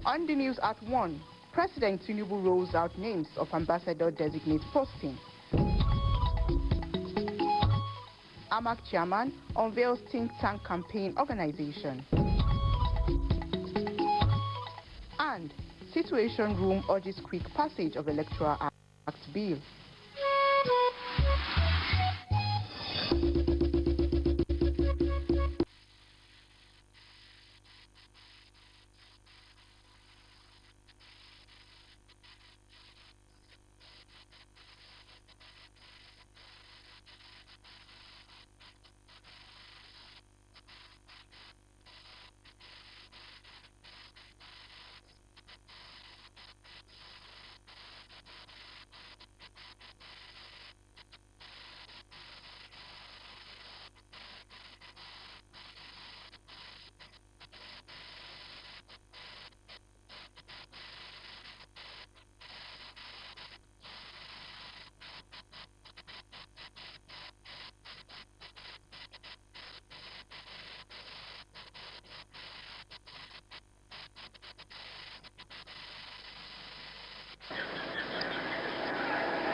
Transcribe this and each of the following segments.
On the news at 1, President Tinubu rolls out names of ambassador-designate posting. AMAC chairman unveils think tank campaign organization. And Situation Room urges quick passage of Electoral Act bill.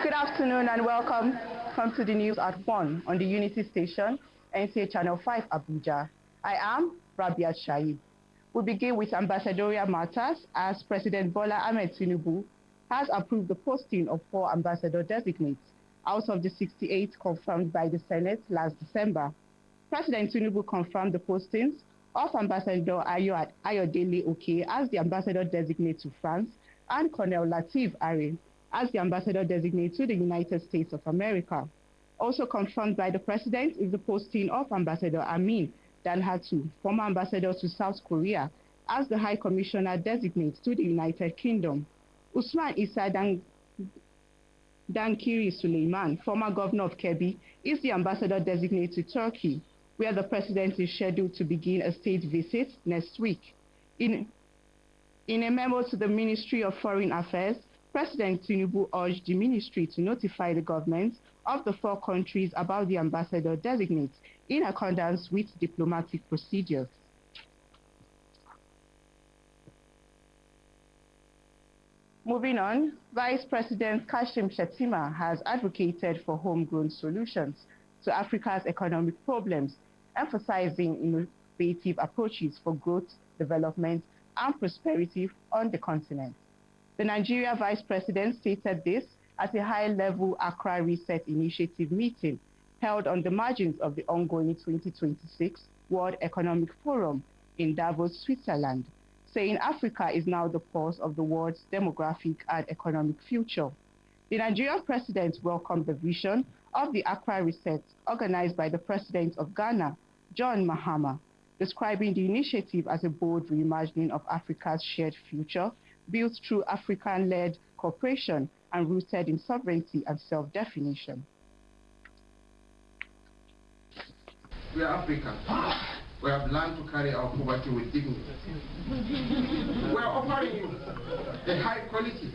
Good afternoon and welcome. Come to the news at 1 on the Unity Station, NCA Channel 5 Abuja. I am Rabia Shaib. We begin with ambassadorial matters as President Bola Ahmed Tinubu has approved the posting of 4 ambassador designates out of the 68 confirmed by the Senate last December. President Tinubu confirmed the postings of Ambassador Ayodele Oke as the ambassador designate to France and Colonel Lateef Are as the ambassador-designate to the United States of America. Also confirmed by the President is the posting of Ambassador Amin Danhatu, former ambassador to South Korea, as the High Commissioner-designate to the United Kingdom. Usman Issa Dankiri Suleiman, former governor of Kebbi, is the ambassador-designate to Turkey, where the President is scheduled to begin a state visit next week. In a memo to the Ministry of Foreign Affairs, President Tinubu urged the ministry to notify the governments of the 4 countries about the ambassador designates in accordance with diplomatic procedures. Moving on, Vice President Kashim Shettima has advocated for homegrown solutions to Africa's economic problems, emphasizing innovative approaches for growth, development, and prosperity on the continent. The Nigeria Vice President stated this at a high-level Accra Reset Initiative meeting held on the margins of the ongoing 2026 World Economic Forum in Davos, Switzerland, saying Africa is now the pulse of the world's demographic and economic future. The Nigerian President welcomed the vision of the Accra Reset organized by the President of Ghana, John Mahama, describing the initiative as a bold reimagining of Africa's shared future, built through African-led cooperation and rooted in sovereignty and self-definition. We are Africans. We have learned to carry our poverty with dignity. We are offering you a high quality,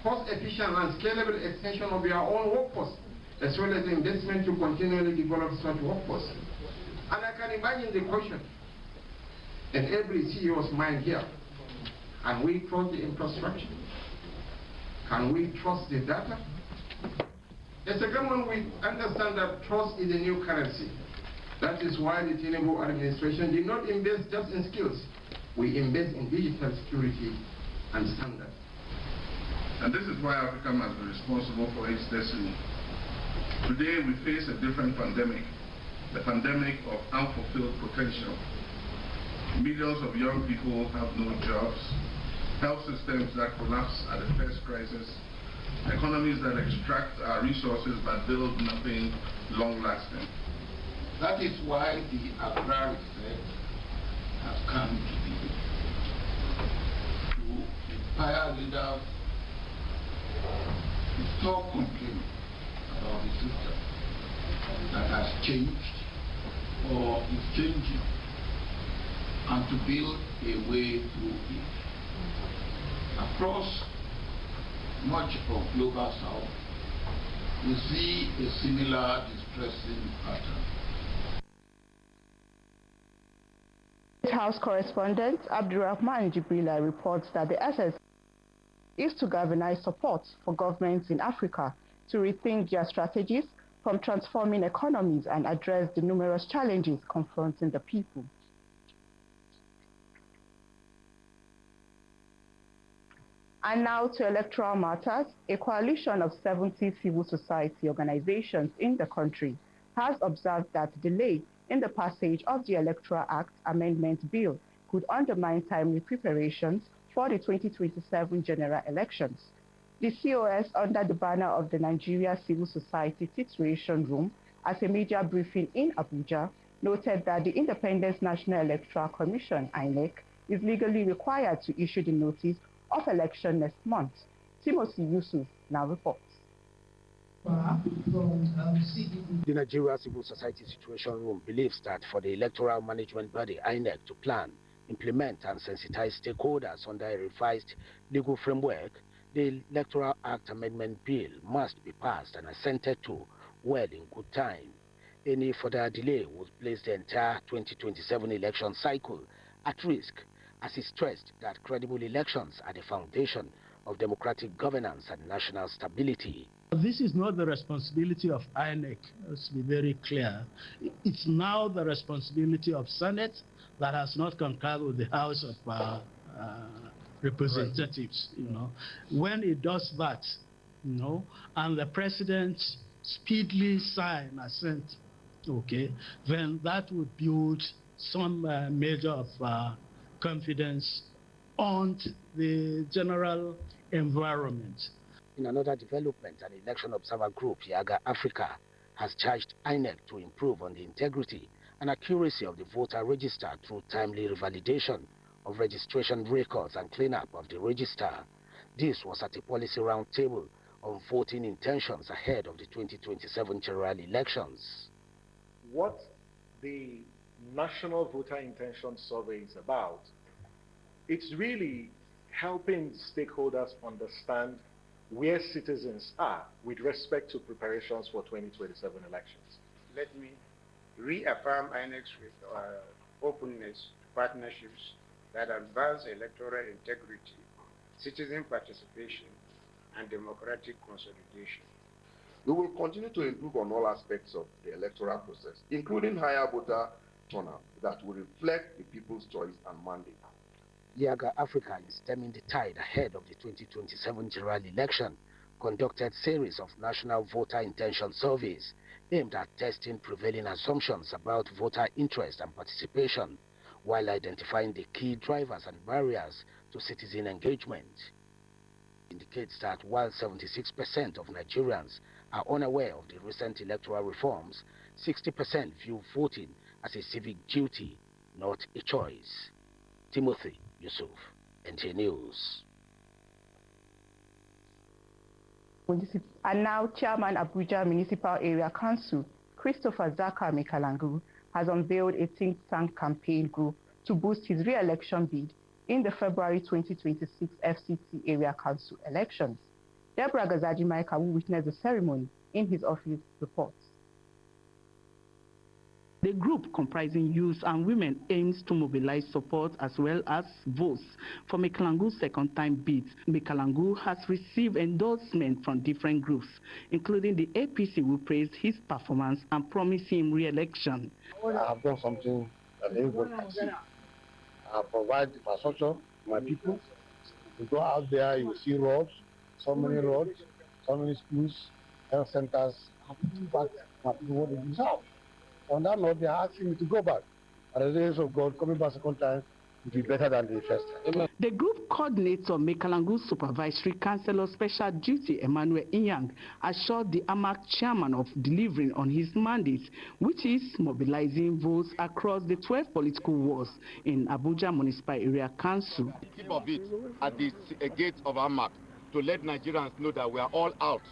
cost-efficient and scalable extension of your own workforce, as well as investment to continually develop such workforce. And I can imagine the question in every CEO's mind here. Can we trust the infrastructure? Can we trust the data? As a government, we understand that trust is a new currency. That is why the Tinubu administration did not invest just in skills. We invest in digital security and standards. And this is why Africa must be responsible for its destiny. Today we face a different pandemic, the pandemic of unfulfilled potential. Millions of young people have no jobs, health systems that collapse at the first crisis, economies that extract our resources but build nothing long-lasting. That is why the Accra Reset has come to be, to inspire leaders to stop complaining about the system that has changed or is changing, and to build a way through it. Across much of Global South, we see a similar distressing pattern. House correspondent Abdurrahman Jibrila reports that the essence is to galvanize support for governments in Africa to rethink their strategies from transforming economies and address the numerous challenges confronting the people. And now to electoral matters. A coalition of 70 civil society organizations in the country has observed that delay in the passage of the Electoral Act Amendment Bill could undermine timely preparations for the 2027 general elections. The COS, under the banner of the Nigeria Civil Society Situation Room at a media briefing in Abuja, noted that the Independent National Electoral Commission, INEC, is legally required to issue the notice of election next month. Timothy Yusuf now reports. The Nigeria Civil Society Situation Room believes that for the electoral management body INEC to plan, implement and sensitize stakeholders under a revised legal framework, the Electoral Act Amendment Bill must be passed and assented to well in good time. Any further delay would place the entire 2027 election cycle at risk, as he stressed that credible elections are the foundation of democratic governance and national stability. This is not the responsibility of INEC, let's be very clear. It's now the responsibility of Senate that has not concurred with the House of Representatives. You know, when it does that, you know, and the President speedily sign assent, okay, then that would build some measure of confidence on the general environment. In another development, an election observer group, Yaga Africa, has charged INEC to improve on the integrity and accuracy of the voter register through timely revalidation of registration records and cleanup of the register. This was at a policy roundtable on voting intentions ahead of the 2027 general elections. What the National Voter Intention Survey is about, it's really helping stakeholders understand where citizens are with respect to preparations for 2027 elections. Let me reaffirm INEC's openness to partnerships that advance electoral integrity, citizen participation, and democratic consolidation. We will continue to improve on all aspects of the electoral process, including higher voter turnout that will reflect the people's choice and mandate. Yaga Africa is stemming the tide ahead of the 2027 general election, conducted series of national voter intention surveys aimed at testing prevailing assumptions about voter interest and participation, while identifying the key drivers and barriers to citizen engagement. It indicates that while 76% of Nigerians are unaware of the recent electoral reforms, 60% view voting as a civic duty, not a choice. Timothy Yusuf, NTA News. And now, Chairman Abuja Municipal Area Council, Christopher Zaka Mekalangu, has unveiled a think tank campaign group to boost his re-election bid in the February 2026 FCT Area Council elections. Deborah Gazaji-Maika, who witnessed the ceremony in his office, reports. The group, comprising youth and women, aims to mobilize support as well as votes for Mekalangu's second-time bid. Mekalangu has received endorsement from different groups, including the APC, who praised his performance and promised him re-election. I have done something that everyone can see. I provide infrastructure to my people. You go out there, you see roads, so many schools, health centers. I have to back my people what they deserve. On that note, they are asking me to go back. By the grace of God, coming back second time will be better than the first time. The group coordinator, Mekalangu's Supervisory Councillor Special Duty, Emmanuel Inyang, assured the AMAC chairman of delivering on his mandate, which is mobilizing votes across the 12 political wards in Abuja Municipal Area Council. Keep of it at the gate of AMAC to let Nigerians know that we are all out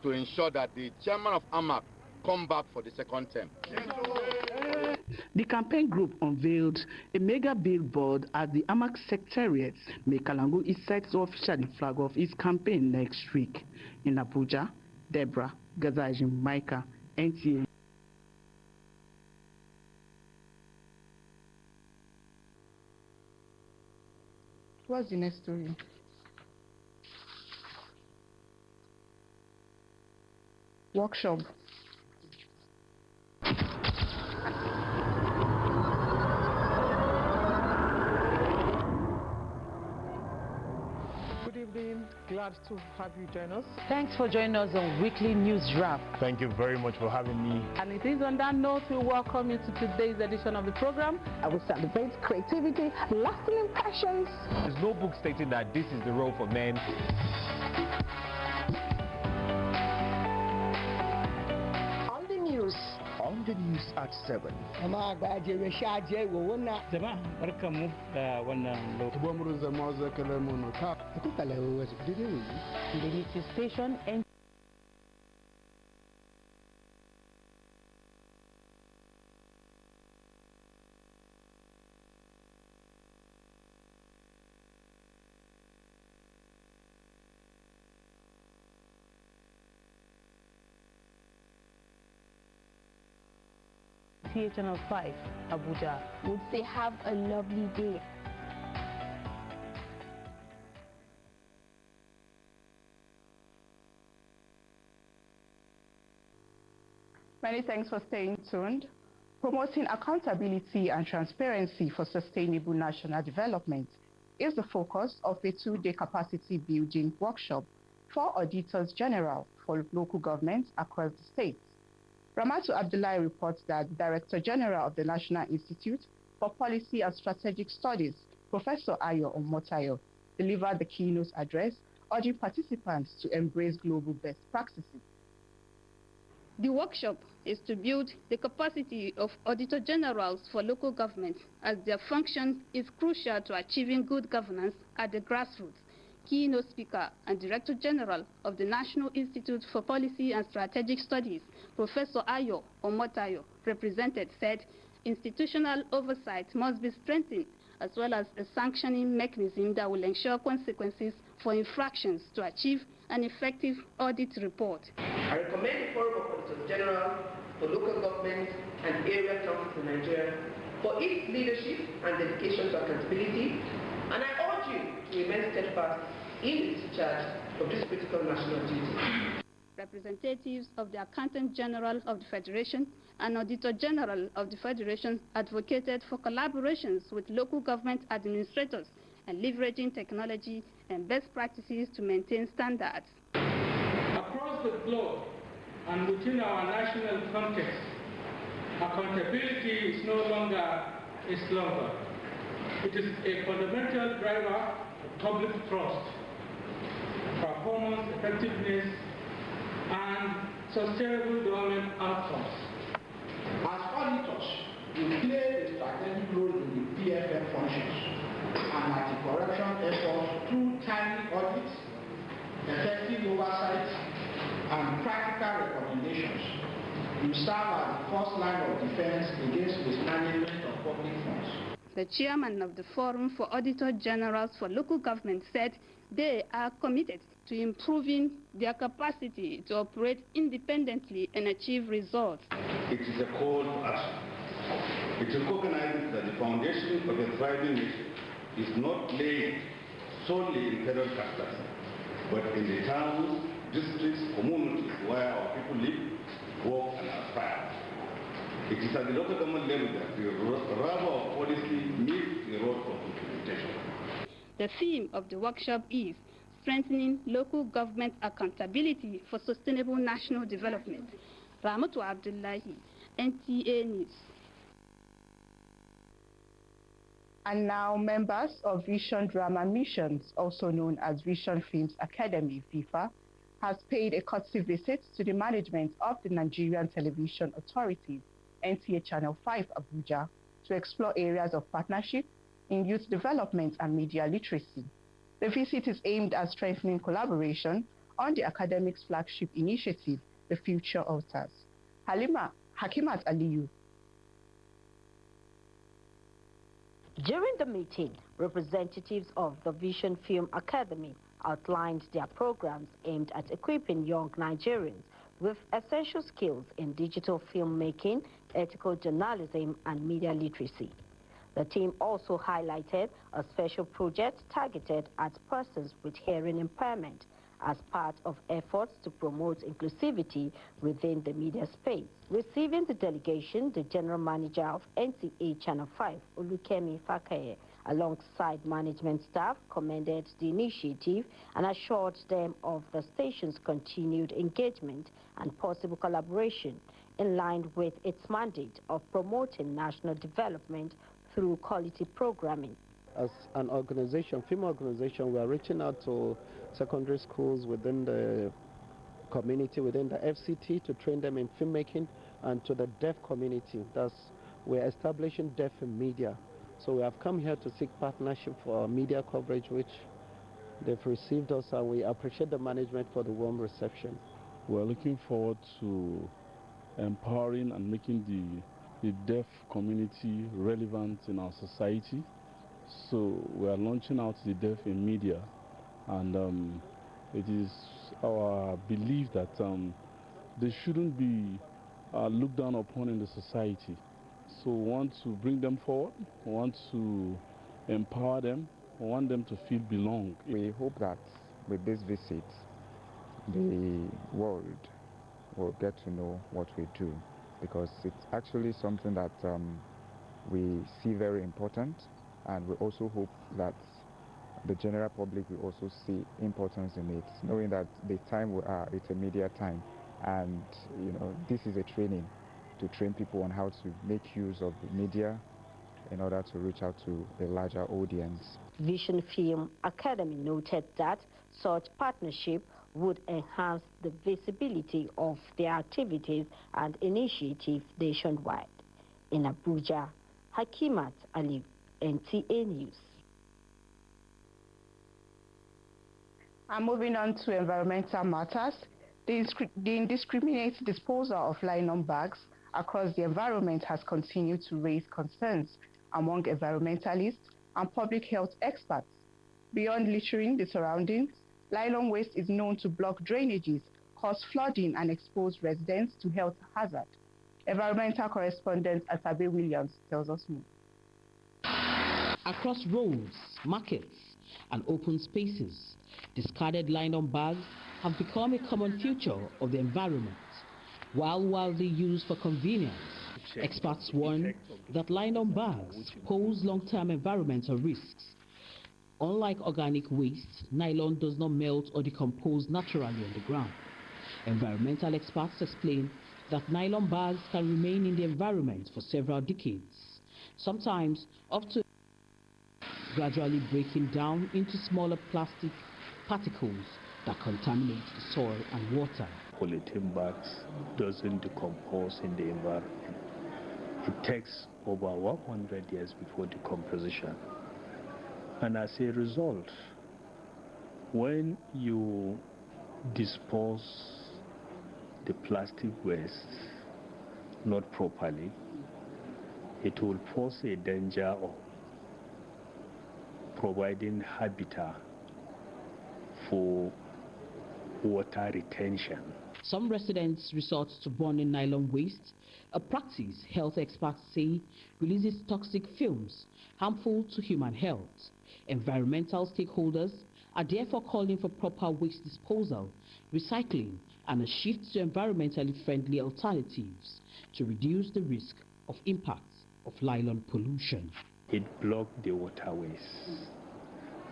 to ensure that the chairman of AMAC come back for the second term. The campaign group unveiled a mega billboard at the AMAC Secretariat. Mekalangu is set to officially flag off his campaign next week. In Abuja, Deborah Gazaji-Maika, NTA. What's the next story? Workshop. Good evening. Glad to have you join us. Thanks for joining us on Weekly News Wrap. Thank you very much for having me. And it is on that note we welcome you to today's edition of the program. I will celebrate creativity, lasting impressions. There's no book stating that this is the role for men. On the news at 7. The news station and Channel 5, Abuja. Would say have a lovely day. Many thanks for staying tuned. Promoting accountability and transparency for sustainable national development is the focus of a 2-day capacity building workshop for Auditors General for local governments across the state. Ramatu Abdullahi reports that the Director General of the National Institute for Policy and Strategic Studies, Professor Ayo Omotayo, delivered the keynote address, urging participants to embrace global best practices. The workshop is to build the capacity of Auditor Generals for local governments, as their function is crucial to achieving good governance at the grassroots. Keynote speaker and Director General of the National Institute for Policy and Strategic Studies, Professor Ayo Omotayo, said institutional oversight must be strengthened, as well as a sanctioning mechanism that will ensure consequences for infractions to achieve an effective audit report. I recommend the Forum of Auditors General for local governments and area councils in Nigeria for its leadership and dedication to accountability, and I urge you to remain steadfast in its discharge of this critical national duty. Representatives of the Accountant General of the Federation and Auditor General of the Federation advocated for collaborations with local government administrators and leveraging technology and best practices to maintain standards. Across the globe and within our national context, accountability is no longer a slogan. It is a fundamental driver of public trust, performance effectiveness, and sustainable government outcomes. As auditors, we play a strategic role in the PFF functions and anti-corruption efforts through timely audits, effective oversight, and practical recommendations. We serve as the first line of defense against mismanagement of public funds. The chairman of the Forum for Auditor Generals for Local Government said they are committed to improving their capacity to operate independently and achieve results. It is a call to action. It recognizes that the foundation of a thriving nation is not laid solely in federal capitals, but in the towns, districts, communities where our people live, work, and aspire. It is at the local government level that the rubber of policy meets the road for implementation. The theme of the workshop is strengthening local government accountability for sustainable national development. Ramatu Abdullahi, NTA News. And now members of Vision Drama Missions, also known as Vision Films Academy, FIFA, has paid a courtesy visit to the management of the Nigerian Television Authority, NTA Channel 5 Abuja, to explore areas of partnership in youth development and media literacy. The visit is aimed at strengthening collaboration on the academic's flagship initiative, The Future Alters. Hakimat Aliyu. During the meeting, representatives of the Vision Film Academy outlined their programs aimed at equipping young Nigerians with essential skills in digital filmmaking, ethical journalism, and media literacy. The team also highlighted a special project targeted at persons with hearing impairment as part of efforts to promote inclusivity within the media space. Receiving the delegation, the General Manager of NTA Channel 5, Olukemi Fakaye, alongside management staff, commended the initiative and assured them of the station's continued engagement and possible collaboration in line with its mandate of promoting national development through quality programming. As an organization, film organization, we are reaching out to secondary schools within the community, within the FCT, to train them in filmmaking, and to the deaf community. We're establishing deaf in media. So we have come here to seek partnership for media coverage, which they've received us, and we appreciate the management for the warm reception. We're looking forward to empowering and making the deaf community relevant in our society. So we are launching out the deaf in media, and it is our belief that they shouldn't be looked down upon in the society. So we want to bring them forward, we want to empower them, we want them to feel belong. We hope that with this visit, the world will get to know what we do, because it's actually something that we see very important, and we also hope that the general public will also see importance in it, knowing that the time we are, it's a media time, and this is a training to train people on how to make use of the media in order to reach out to a larger audience. Vision Film Academy noted that such partnership would enhance the visibility of their activities and initiatives nationwide. In Abuja, Hakimat Ali, NTA News. And moving on to environmental matters, the indiscriminate disposal of nylon bags across the environment has continued to raise concerns among environmentalists and public health experts. Beyond littering the surroundings, nylon waste is known to block drainages, cause flooding, and expose residents to health hazards. Environmental correspondent Atabe Williams tells us more. Across roads, markets, and open spaces, discarded nylon bags have become a common feature of the environment. While widely used for convenience, experts warn that nylon bags pose long-term environmental risks. Unlike organic waste, nylon does not melt or decompose naturally on the ground. Environmental experts explain that nylon bags can remain in the environment for several decades, sometimes up to gradually breaking down into smaller plastic particles that contaminate the soil and water. Polythene bags doesn't decompose in the environment. It takes over 100 years before decomposition. And as a result, when you dispose the plastic waste not properly, it will pose a danger of providing habitat for water retention. Some residents resort to burning nylon waste, a practice health experts say releases toxic fumes harmful to human health. Environmental stakeholders are therefore calling for proper waste disposal, recycling, and a shift to environmentally friendly alternatives to reduce the risk of impacts of nylon pollution. It blocks the waterways.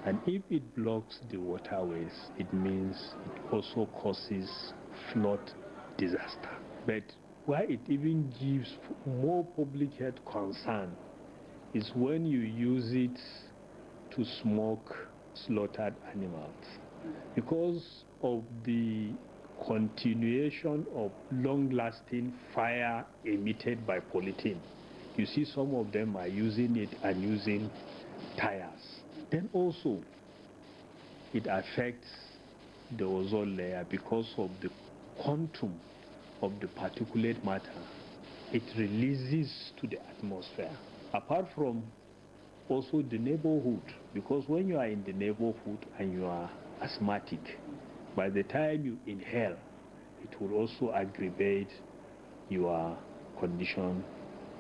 And if it blocks the waterways, it means it also causes flood disaster. But why it even gives more public health concern is when you use it to smoke slaughtered animals. Because of the continuation of long-lasting fire emitted by polythene, you see some of them are using it and using tires. Then also, it affects the ozone layer because of the quantum of the particulate matter it releases to the atmosphere. Apart from also the neighborhood, because when you are in the neighborhood and you are asthmatic, by the time you inhale, it will also aggravate your condition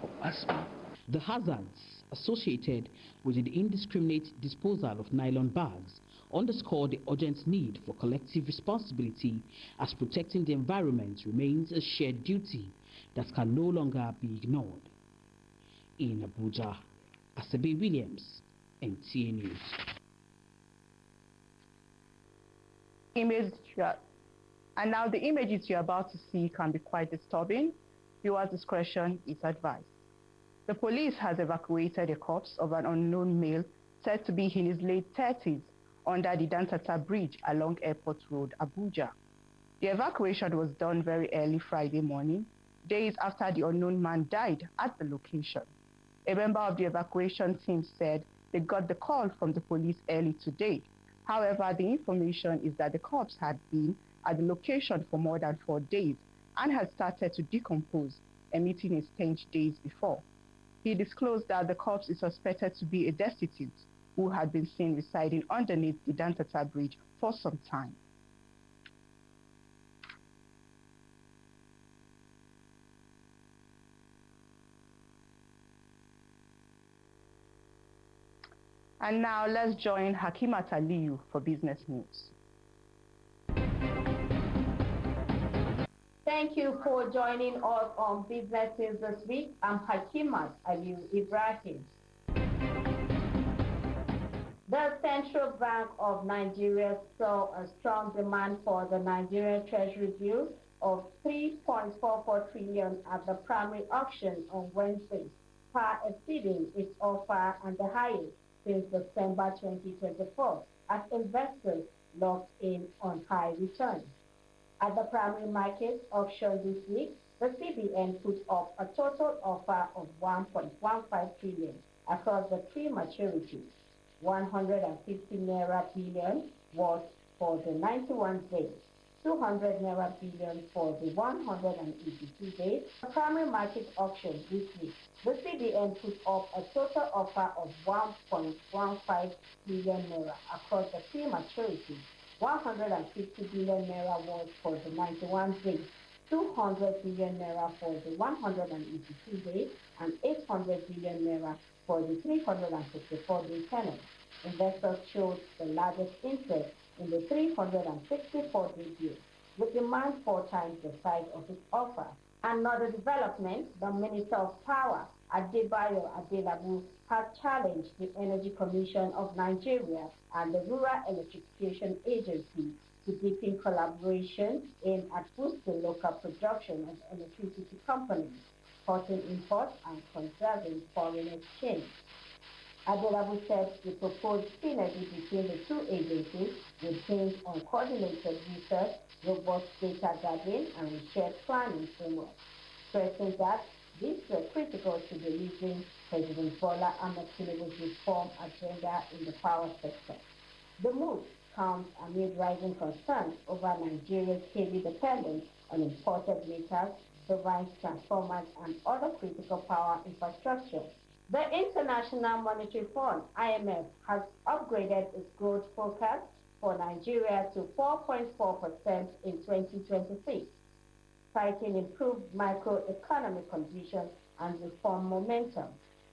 of asthma. The hazards associated with the indiscriminate disposal of nylon bags underscore the urgent need for collective responsibility, as protecting the environment remains a shared duty that can no longer be ignored. In Abuja, Asabe Williams, NTA News. And now the images you're about to see can be quite disturbing. Viewers' discretion is advised. The police has evacuated a corpse of an unknown male said to be in his late 30s under the Dantata Bridge along Airport Road, Abuja. The evacuation was done very early Friday morning, days after the unknown man died at the location. A member of the evacuation team said they got the call from the police early today. However, the information is that the corpse had been at the location for more than 4 days and had started to decompose, emitting a stench days before. He disclosed that the corpse is suspected to be a destitute who had been seen residing underneath the Dantata Bridge for some time. And now let's join Hakimat Aliyu for business news. Thank you for joining us on Business News this week. I'm Hakimat Aliyu Ibrahim. The Central Bank of Nigeria saw a strong demand for the Nigerian Treasury bill of 3.44 trillion at the primary auction on Wednesday, far exceeding its offer and the highest since December 2024, as investors locked in on high returns. At the primary market auction this week, the CBN put up a total offer of 1.15 trillion across the three maturities. 150 naira billion was for the 91 days, 200 naira billion for the 182 days. The primary market auction this week, the CBN put up a total offer of 1.15 billion naira across the three maturities. 150 billion naira was for the 91 days, 200 billion naira for the 182 days, and 800 billion naira for the 364-day tenor. Investors showed the largest interest in the 364-day deal, with demand 4 times the size of its offer. Another development, the Minister of Power, Adebayo Adelabu, has challenged the Energy Commission of Nigeria and the Rural Electrification Agency to deepen collaboration aimed at boosting local production of electricity companies, cutting imports and conserving foreign exchange. Adelabu said the proposed synergy between the two agencies will hinge on coordinated research, robust data gathering, and shared planning framework, stressing that these were critical to delivering President Bola Ahmed Tinubu's reform agenda in the power sector. The move comes amid rising concerns over Nigeria's heavy dependence on imported meters, turbines, transformers, and other critical power infrastructure. The International Monetary Fund, IMF, has upgraded its growth forecast for Nigeria to 4.4% in 2026, citing improved macroeconomic conditions and reform momentum.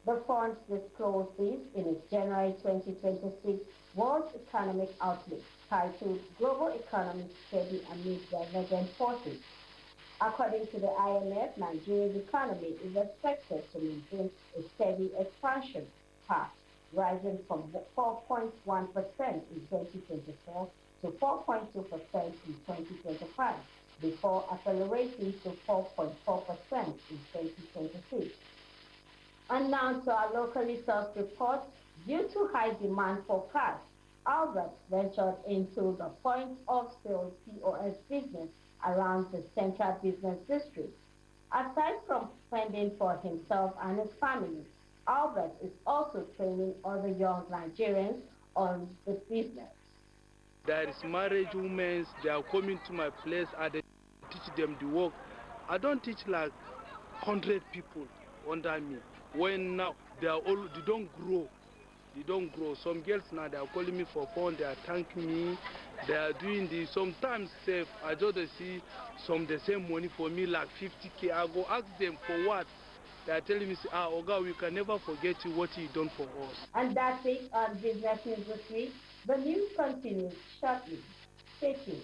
The fund disclosed this in its January 2026 World Economic Outlook, titled Global Economic Steady Amid Divergent Forces. According to the IMF, Nigeria's economy is expected to maintain a steady expansion path, rising from 4.1% in 2024 to 4.2% in 2025, before accelerating to 4.4% in 2026. And now to our locally sourced report. Due to high demand for cars, Albert ventured into the point of sale POS business around the central business district. Aside from spending for himself and his family, Albert is also training other young Nigerians on the business. There is marriage women, they are coming to my place and I teach them the work. I don't teach like 100 people under me. When now they don't grow. They don't grow. Some girls now they are calling me for phone, they are thanking me, they are doing this. Sometimes safe, I just see some the same money for me like 50K. I go ask them for what? They are telling me, Oga, we can never forget you, what you done for us. And that's it on Business News this week. The news continues shortly. Stay tuned.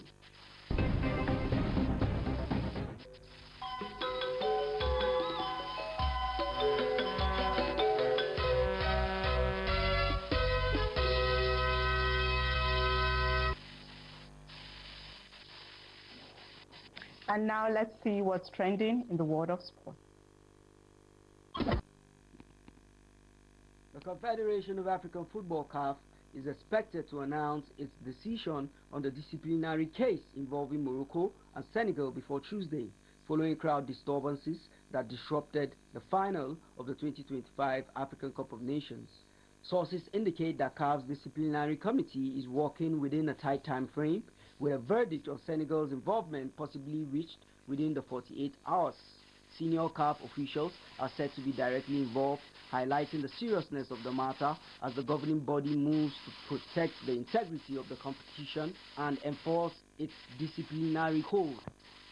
And now let's see what's trending in the world of sport. The Confederation of African Football (CAF) is expected to announce its decision on the disciplinary case involving Morocco and Senegal before Tuesday, following crowd disturbances that disrupted the final of the 2025 African Cup of Nations. Sources indicate that CAF's disciplinary committee is working within a tight time frame, with a verdict on Senegal's involvement possibly reached within the 48 hours. Senior CAF officials are said to be directly involved, highlighting the seriousness of the matter as the governing body moves to protect the integrity of the competition and enforce its disciplinary code.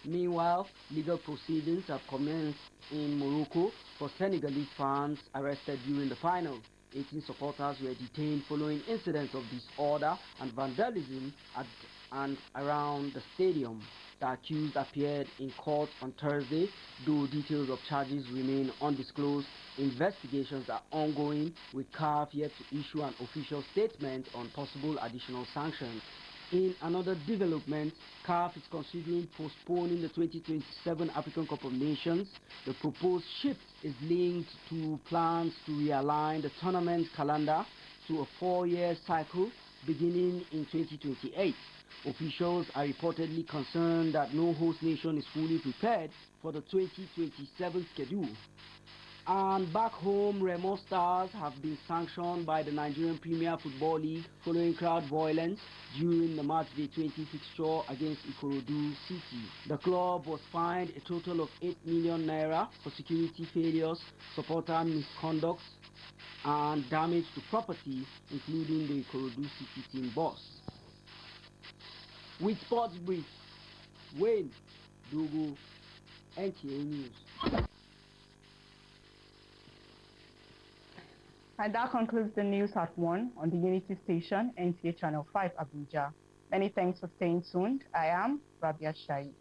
Meanwhile, legal proceedings have commenced in Morocco for Senegalese fans arrested during the final. 18 supporters were detained following incidents of disorder and vandalism at and around the stadium. The accused appeared in court on Thursday, though details of charges remain undisclosed. Investigations are ongoing, with CAF yet to issue an official statement on possible additional sanctions. In another development, CAF is considering postponing the 2027 African Cup of Nations. The proposed shift is linked to plans to realign the tournament calendar to a 4-year cycle beginning in 2028. Officials are reportedly concerned that no host nation is fully prepared for the 2027 schedule. And back home, Remo Stars have been sanctioned by the Nigerian Premier Football League following crowd violence during the matchday 20 fixture against Ikorodu City. The club was fined a total of 8 million naira for security failures, supporter misconduct, and damage to property, including the Ikorodu City team bus. With Sports Brief, Wayne Dogo, NTA News. And that concludes the news at 1 on the Unity Station, NTA Channel 5, Abuja. Many thanks for staying tuned. I am Rabia Shaib.